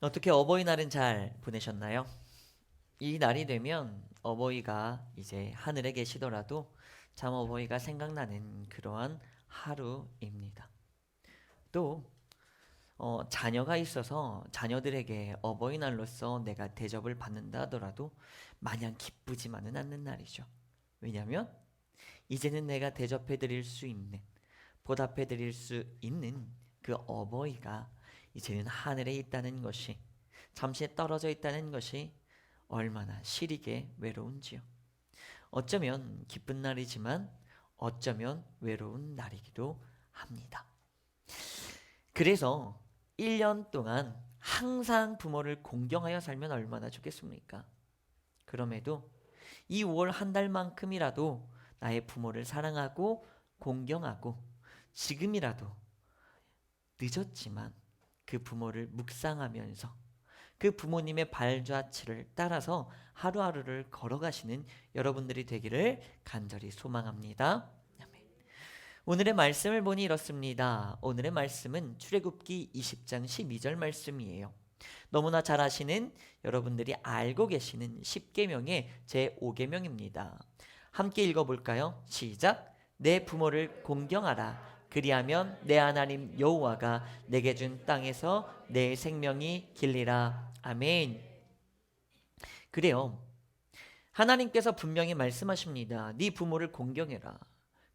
어떻게 어버이날은 잘 보내셨나요? 이 날이 되면 어버이가 이제 하늘에 계시더라도 참 어버이가 생각나는 그러한 하루입니다. 또 자녀가 있어서 자녀들에게 어버이날로서 내가 대접을 받는다 하더라도 마냥 기쁘지만은 않는 날이죠. 왜냐하면 이제는 내가 대접해 드릴 수 있는, 보답해 드릴 수 있는 그 어버이가 이제는 하늘에 있다는 것이, 잠시 떨어져 있다는 것이 얼마나 시리게 외로운지요. 어쩌면 기쁜 날이지만 어쩌면 외로운 날이기도 합니다. 그래서 1년 동안 항상 부모를 공경하여 살면 얼마나 좋겠습니까? 그럼에도 이 5월 한 달만큼이라도 나의 부모를 사랑하고 공경하고 지금이라도 늦었지만 그 부모를 묵상하면서 그 부모님의 발자취를 따라서 하루하루를 걸어가시는 여러분들이 되기를 간절히 소망합니다. 아멘. 오늘의 말씀을 보니 이렇습니다. 오늘의 말씀은 출애굽기 20장 12절 말씀이에요. 너무나 잘 아시는, 여러분들이 알고 계시는 10계명의 제5계명입니다. 함께 읽어볼까요? 시작. 내 부모를 공경하라. 그리하면 내 하나님 여호와가 내게 준 땅에서 내 생명이 길리라. 아멘. 그래요. 하나님께서 분명히 말씀하십니다. 네 부모를 공경해라.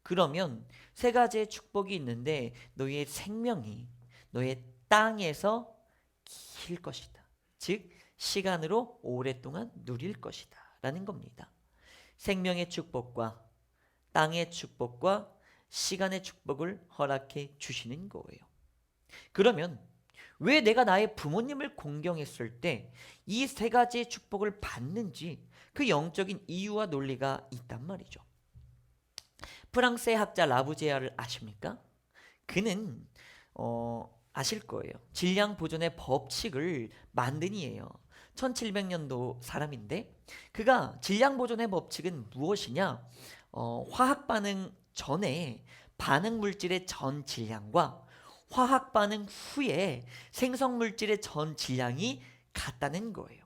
그러면 세 가지의 축복이 있는데 너의 생명이 너의 땅에서 길 것이다. 즉 시간으로 오랫동안 누릴 것이다 라는 겁니다. 생명의 축복과 땅의 축복과 시간의 축복을 허락해 주시는 거예요. 그러면 왜 내가 나의 부모님을 공경했을 때 이 세 가지의 축복을 받는지 그 영적인 이유와 논리가 있단 말이죠. 프랑스의 학자 라부제아를 아십니까? 그는 아실 거예요. 질량 보존의 법칙을 만든 이에요. 1700년도 사람인데 그가 질량 보존의 법칙은 무엇이냐? 화학 반응 전에 반응 물질의 전 질량과 화학 반응 후에 생성 물질의 전 질량이 같다는 거예요.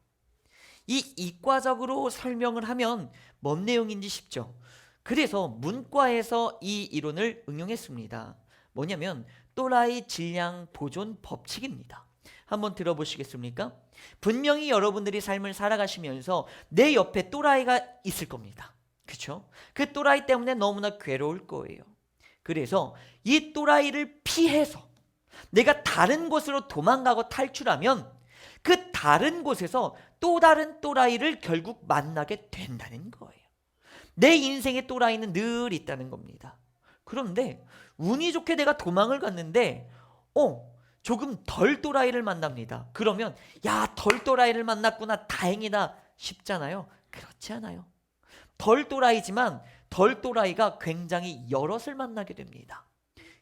이 이과적으로 설명을 하면 뭔 내용인지 쉽죠. 그래서 문과에서 이 이론을 응용했습니다. 뭐냐면 또라이 질량 보존 법칙입니다. 한번 들어보시겠습니까? 분명히 여러분들이 삶을 살아가시면서 내 옆에 또라이가 있을 겁니다. 그렇죠? 그 또라이 때문에 너무나 괴로울 거예요. 그래서 이 또라이를 피해서 내가 다른 곳으로 도망가고 탈출하면 그 다른 곳에서 또 다른 또라이를 결국 만나게 된다는 거예요. 내 인생의 또라이는 늘 있다는 겁니다. 그런데 운이 좋게 내가 도망을 갔는데 조금 덜 또라이를 만납니다. 그러면 야, 덜 또라이를 만났구나, 다행이다 싶잖아요. 그렇지 않아요. 덜 또라이지만 덜 또라이가 굉장히 여럿을 만나게 됩니다.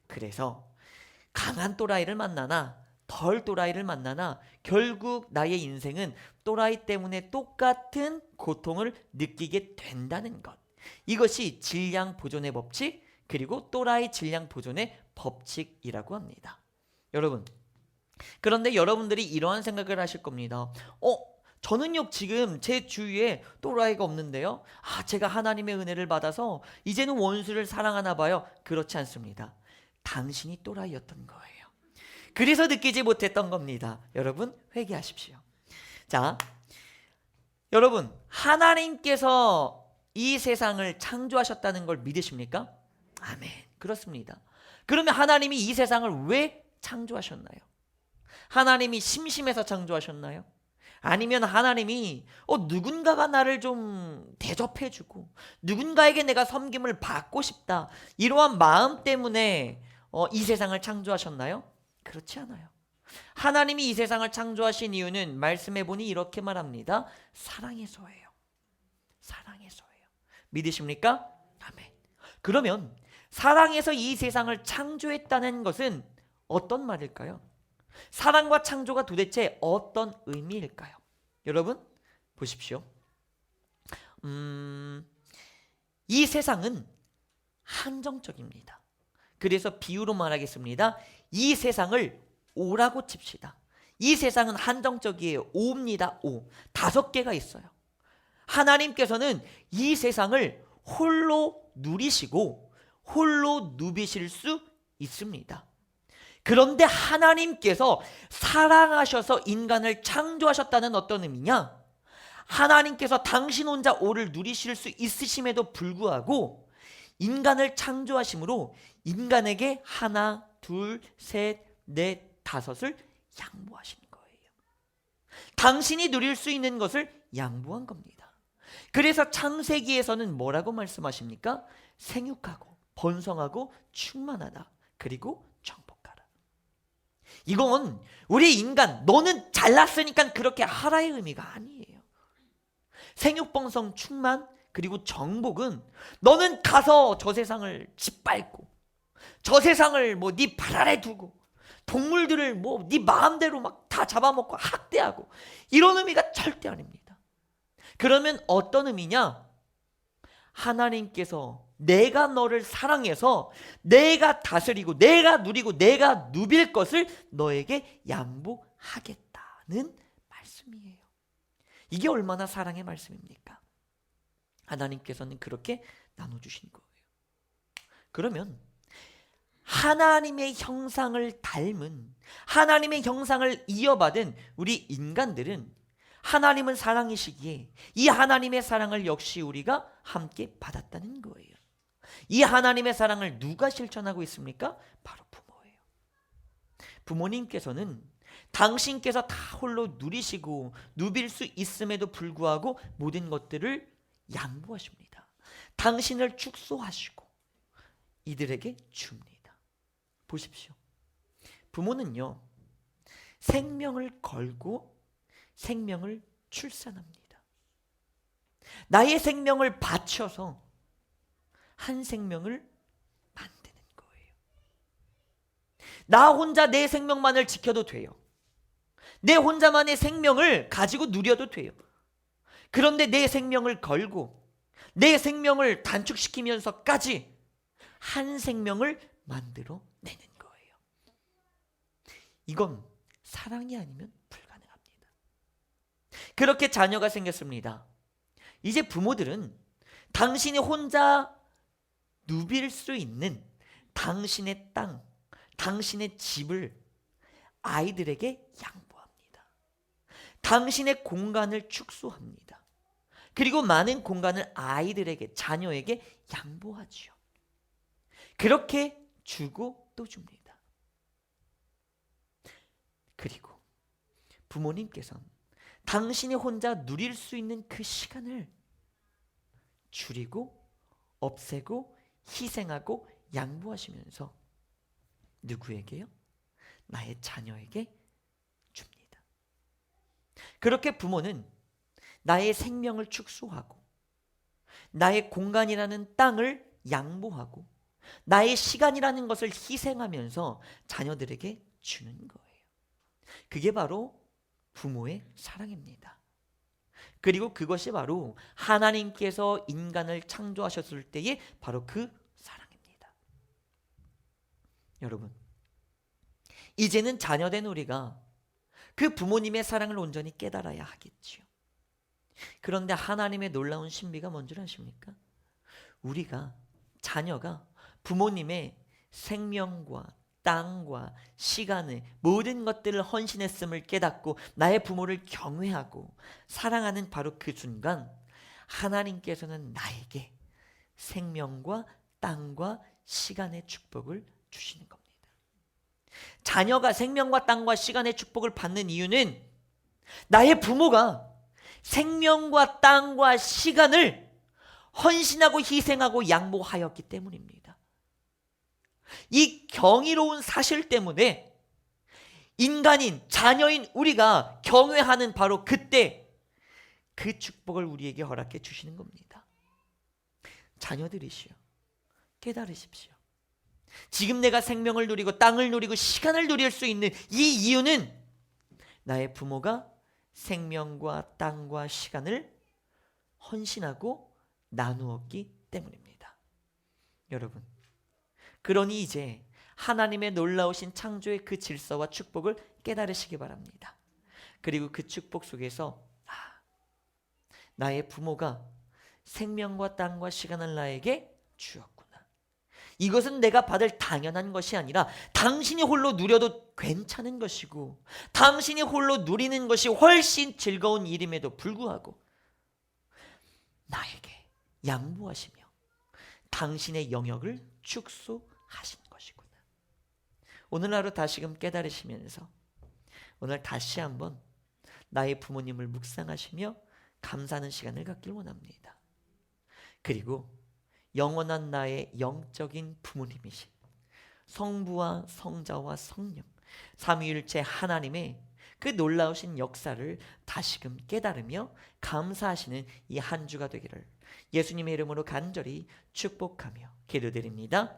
그래서 강한 또라이를 만나나 덜 또라이를 만나나 결국 나의 인생은 또라이 때문에 똑같은 고통을 느끼게 된다는 것. 이것이 질량 보존의 법칙, 그리고 또라이 질량 보존의 법칙이라고 합니다. 여러분, 그런데 여러분들이 이러한 생각을 하실 겁니다. 저는요 지금 제 주위에 또라이가 없는데요. 제가 하나님의 은혜를 받아서 이제는 원수를 사랑하나 봐요. 그렇지 않습니다. 당신이 또라이였던 거예요. 그래서 느끼지 못했던 겁니다. 여러분 회개하십시오. 자, 여러분 하나님께서 이 세상을 창조하셨다는 걸 믿으십니까? 아멘. 그렇습니다. 그러면 하나님이 이 세상을 왜 창조하셨나요? 하나님이 심심해서 창조하셨나요? 아니면 하나님이 누군가가 나를 좀 대접해주고 누군가에게 내가 섬김을 받고 싶다, 이러한 마음 때문에 이 세상을 창조하셨나요? 그렇지 않아요. 하나님이 이 세상을 창조하신 이유는 말씀해 보니 이렇게 말합니다. 사랑해서예요. 사랑해서예요. 믿으십니까? 아멘. 그러면 사랑해서 이 세상을 창조했다는 것은 어떤 말일까요? 사랑과 창조가 도대체 어떤 의미일까요? 여러분 보십시오. 이 세상은 한정적입니다. 그래서 비유로 말하겠습니다. 이 세상을 오라고 칩시다. 이 세상은 한정적이에요. 5입니다. 5. 5개가 있어요. 하나님께서는 이 세상을 홀로 누리시고 홀로 누비실 수 있습니다. 그런데 하나님께서 사랑하셔서 인간을 창조하셨다는 어떤 의미냐? 하나님께서 당신 혼자 5를 누리실 수 있으심에도 불구하고 인간을 창조하심으로 인간에게 하나, 둘, 셋, 넷, 5을 양보하신 거예요. 당신이 누릴 수 있는 것을 양보한 겁니다. 그래서 창세기에서는 뭐라고 말씀하십니까? 생육하고 번성하고 충만하다. 그리고 정복하라. 이건 우리 인간 너는 잘났으니까 그렇게 하라의 의미가 아니에요. 생육번성 충만 그리고 정복은 너는 가서 저 세상을 짓밟고 저 세상을 뭐 네 발 아래 두고 동물들을 뭐 네 마음대로 막 다 잡아먹고 학대하고 이런 의미가 절대 아닙니다. 그러면 어떤 의미냐? 하나님께서 내가 너를 사랑해서 내가 다스리고 내가 누리고 내가 누빌 것을 너에게 양보하겠다는 말씀이에요. 이게 얼마나 사랑의 말씀입니까? 하나님께서는 그렇게 나눠주신 거예요. 그러면 하나님의 형상을 닮은 하나님의 형상을 이어받은 우리 인간들은 하나님은 사랑이시기에 이 하나님의 사랑을 역시 우리가 함께 받았다는 거예요. 이 하나님의 사랑을 누가 실천하고 있습니까? 바로 부모예요. 부모님께서는 당신께서 다 홀로 누리시고 누빌 수 있음에도 불구하고 모든 것들을 양보하십니다. 당신을 축소하시고 이들에게 줍니다. 보십시오. 부모는요, 생명을 걸고 생명을 출산합니다. 나의 생명을 바쳐서 한 생명을 만드는 거예요. 나 혼자 내 생명만을 지켜도 돼요. 내 혼자만의 생명을 가지고 누려도 돼요. 그런데 내 생명을 걸고 내 생명을 단축시키면서까지 한 생명을 만들어 내는 거예요. 이건 사랑이 아니면 불가능합니다. 그렇게 자녀가 생겼습니다. 이제 부모들은 당신이 혼자 누빌 수 있는 당신의 땅, 당신의 집을 아이들에게 양보합니다. 당신의 공간을 축소합니다. 그리고 많은 공간을 아이들에게, 자녀에게 양보하죠. 그렇게 주고 또 줍니다. 그리고 부모님께서는 당신이 혼자 누릴 수 있는 그 시간을 줄이고 없애고 희생하고 양보하시면서 누구에게요? 나의 자녀에게 줍니다. 그렇게 부모는 나의 생명을 축소하고 나의 공간이라는 땅을 양보하고 나의 시간이라는 것을 희생하면서 자녀들에게 주는 거예요. 그게 바로 부모의 사랑입니다. 그리고 그것이 바로 하나님께서 인간을 창조하셨을 때의 바로 그 사랑입니다. 여러분, 이제는 자녀된 우리가 그 부모님의 사랑을 온전히 깨달아야 하겠지요. 그런데 하나님의 놀라운 신비가 뭔 줄 아십니까? 우리가, 자녀가 부모님의 생명과 땅과 시간을 모든 것들을 헌신했음을 깨닫고 나의 부모를 경외하고 사랑하는 바로 그 순간 하나님께서는 나에게 생명과 땅과 시간의 축복을 주시는 겁니다. 자녀가 생명과 땅과 시간의 축복을 받는 이유는 나의 부모가 생명과 땅과 시간을 헌신하고 희생하고 양보하였기 때문입니다. 이 경이로운 사실 때문에 인간인 자녀인 우리가 경외하는 바로 그때 그 축복을 우리에게 허락해 주시는 겁니다. 자녀들이시여, 깨달으십시오. 지금 내가 생명을 누리고 땅을 누리고 시간을 누릴 수 있는 이 이유는 나의 부모가 생명과 땅과 시간을 헌신하고 나누었기 때문입니다. 여러분, 그러니 이제 하나님의 놀라우신 창조의 그 질서와 축복을 깨달으시기 바랍니다. 그리고 그 축복 속에서 나의 부모가 생명과 땅과 시간을 나에게 주었구나. 이것은 내가 받을 당연한 것이 아니라 당신이 홀로 누려도 괜찮은 것이고 당신이 홀로 누리는 것이 훨씬 즐거운 일임에도 불구하고 나에게 양보하시며 당신의 영역을 축소하신 것이구나. 오늘 하루 다시금 깨달으시면서 오늘 다시 한번 나의 부모님을 묵상하시며 감사하는 시간을 갖길 원합니다. 그리고 영원한 나의 영적인 부모님이신 성부와 성자와 성령 삼위일체 하나님의 그 놀라우신 역사를 다시금 깨달으며 감사하시는 이 한 주가 되기를 예수님의 이름으로 간절히 축복하며 기도드립니다.